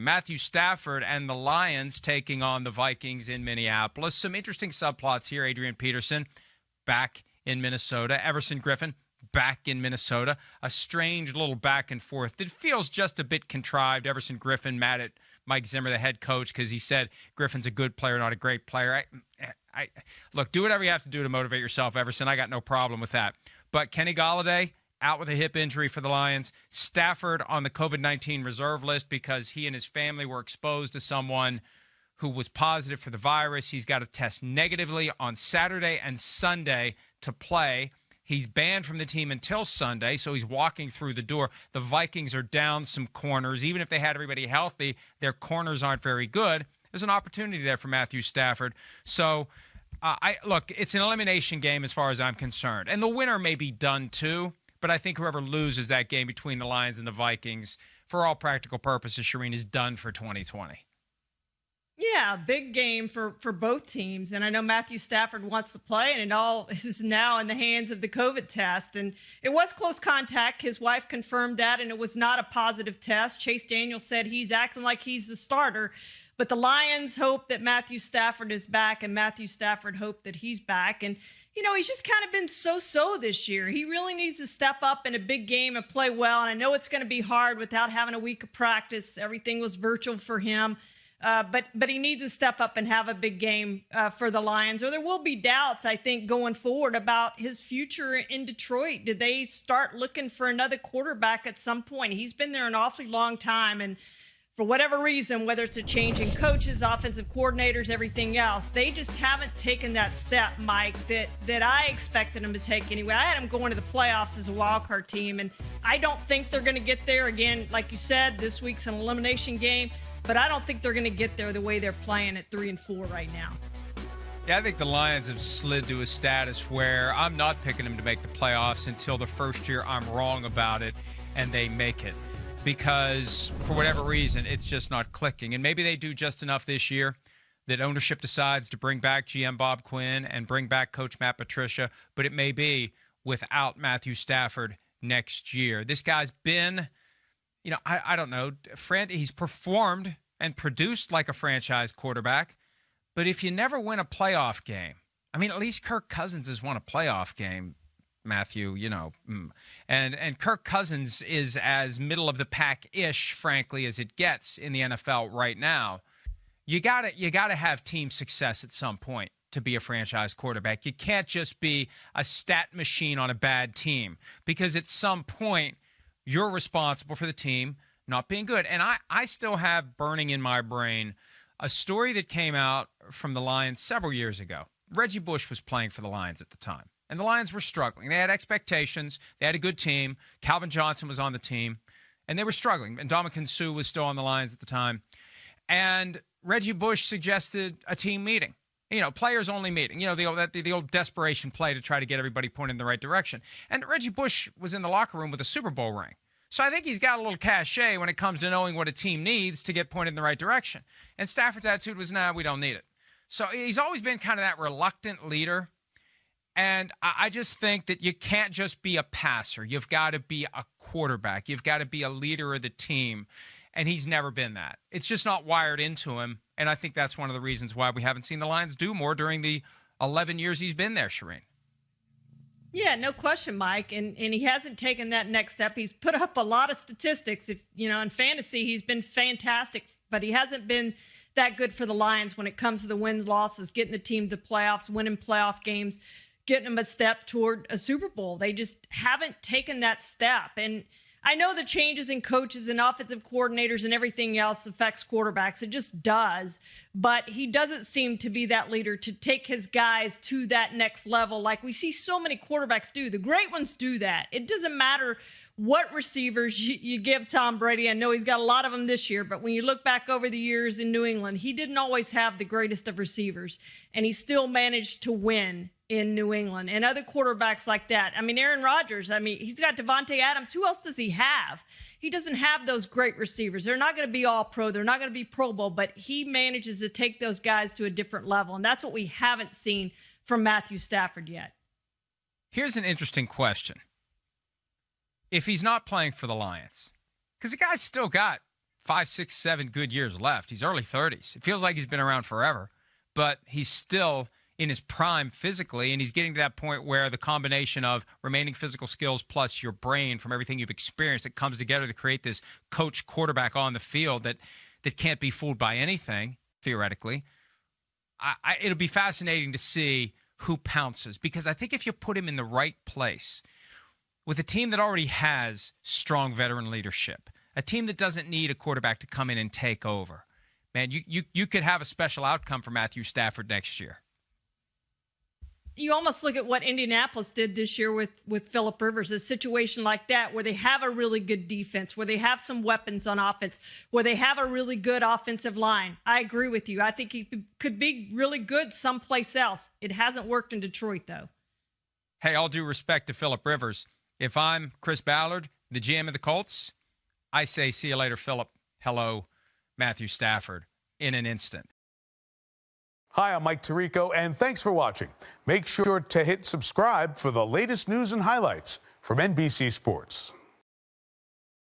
Matthew Stafford and the Lions taking on the Vikings in Minneapolis. Some interesting subplots here. Adrian Peterson back in Minnesota. Everson Griffin back in Minnesota. A strange little back and forth that feels just a bit contrived. Everson Griffin mad at Mike Zimmer, the head coach, because he said Griffin's a good player, not a great player. Look, do whatever you have to do to motivate yourself, Everson. I got no problem with that. But Kenny Golladay, out with a hip injury for the Lions. Stafford on the COVID-19 reserve list because he and his family were exposed to someone who was positive for the virus. He's got to test negatively on Saturday and Sunday to play. He's banned from the team until Sunday, so he's walking through the door. The Vikings are down some corners. Even if they had everybody healthy, their corners aren't very good. There's an opportunity there for Matthew Stafford. So, look, it's an elimination game as far as I'm concerned. And the winner may be done too. But I think whoever loses that game between the Lions and the Vikings, for all practical purposes, Charean, is done for 2020. Yeah, big game for both teams. And I know Matthew Stafford wants to play, and it all is now in the hands of the COVID test. And it was close contact. His wife confirmed that, and it was not a positive test. Chase Daniel said he's acting like he's the starter. But the Lions hope that Matthew Stafford is back, and Matthew Stafford hope that he's back. And you know, he's just kind of been so-so this year. He really needs to step up in a big game and play well. And I know it's going to be hard without having a week of practice. Everything was virtual for him. But he needs to step up and have a big game for the Lions, or there will be doubts, I think, going forward about his future in Detroit. Did they start looking for another quarterback at some point? He's been there an awfully long time, and for whatever reason, whether it's a change in coaches, offensive coordinators, everything else, they just haven't taken that step, Mike, that I expected them to take anyway. I had them going to the playoffs as a wildcard team, and I don't think they're going to get there. Again, like you said, this week's an elimination game, but I don't think they're going to get there the way they're playing at 3-4 right now. Yeah, I think the Lions have slid to a status where I'm not picking them to make the playoffs until the first year I'm wrong about it and they make it. Because for whatever reason, it's just not clicking. And maybe they do just enough this year that ownership decides to bring back GM Bob Quinn and bring back Coach Matt Patricia, but it may be without Matthew Stafford next year. This guy's been, I don't know, he's performed and produced like a franchise quarterback, but if you never win a playoff game, at least Kirk Cousins has won a playoff game, Matthew, and Kirk Cousins is as middle of the pack-ish, frankly, as it gets in the NFL right now. You gotta have team success at some point to be a franchise quarterback. You can't just be a stat machine on a bad team, because at some point you're responsible for the team not being good. And I still have burning in my brain a story that came out from the Lions several years ago. Reggie Bush was playing for the Lions at the time. And the Lions were struggling. They had expectations. They had a good team. Calvin Johnson was on the team. And they were struggling. And Ndamukong Suh was still on the Lions at the time. And Reggie Bush suggested a team meeting. Players-only meeting. The old desperation play to try to get everybody pointed in the right direction. And Reggie Bush was in the locker room with a Super Bowl ring. So I think he's got a little cachet when it comes to knowing what a team needs to get pointed in the right direction. And Stafford's attitude was, nah, we don't need it. So he's always been kind of that reluctant leader. And I just think that you can't just be a passer. You've got to be a quarterback. You've got to be a leader of the team. And he's never been that. It's just not wired into him. And I think that's one of the reasons why we haven't seen the Lions do more during the 11 years he's been there, Charean. Yeah, no question, Mike. And he hasn't taken that next step. He's put up a lot of statistics. In fantasy, he's been fantastic, but he hasn't been that good for the Lions when it comes to the wins, losses, getting the team to the playoffs, winning playoff games, getting them a step toward a Super Bowl. They just haven't taken that step. And I know the changes in coaches and offensive coordinators and everything else affects quarterbacks. It just does. But he doesn't seem to be that leader to take his guys to that next level like we see so many quarterbacks do. The great ones do that. It doesn't matter what receivers you give Tom Brady. I know he's got a lot of them this year, but when you look back over the years in New England, he didn't always have the greatest of receivers, and he still managed to win in New England. And other quarterbacks like that. Aaron Rodgers, he's got Devontae Adams. Who else does he have? He doesn't have those great receivers. They're not going to be all pro. They're not going to be Pro Bowl, but he manages to take those guys to a different level. And that's what we haven't seen from Matthew Stafford yet. Here's an interesting question. If he's not playing for the Lions, because the guy's still got 5, 6, 7 good years left. He's early 30s. It feels like he's been around forever, but he's still in his prime physically, and he's getting to that point where the combination of remaining physical skills plus your brain from everything you've experienced, it comes together to create this coach quarterback on the field that can't be fooled by anything, theoretically. It'll be fascinating to see who pounces, because I think if you put him in the right place with a team that already has strong veteran leadership, a team that doesn't need a quarterback to come in and take over, man, you could have a special outcome for Matthew Stafford next year. You almost look at what Indianapolis did this year with Phillip Rivers, a situation like that where they have a really good defense, where they have some weapons on offense, where they have a really good offensive line. I agree with you. I think he could be really good someplace else. It hasn't worked in Detroit, though. Hey, all due respect to Phillip Rivers, if I'm Chris Ballard, the GM of the Colts, I say, see you later, Phillip. Hello, Matthew Stafford, in an instant. Hi, I'm Mike Tirico, and thanks for watching. Make sure to hit subscribe for the latest news and highlights from NBC Sports.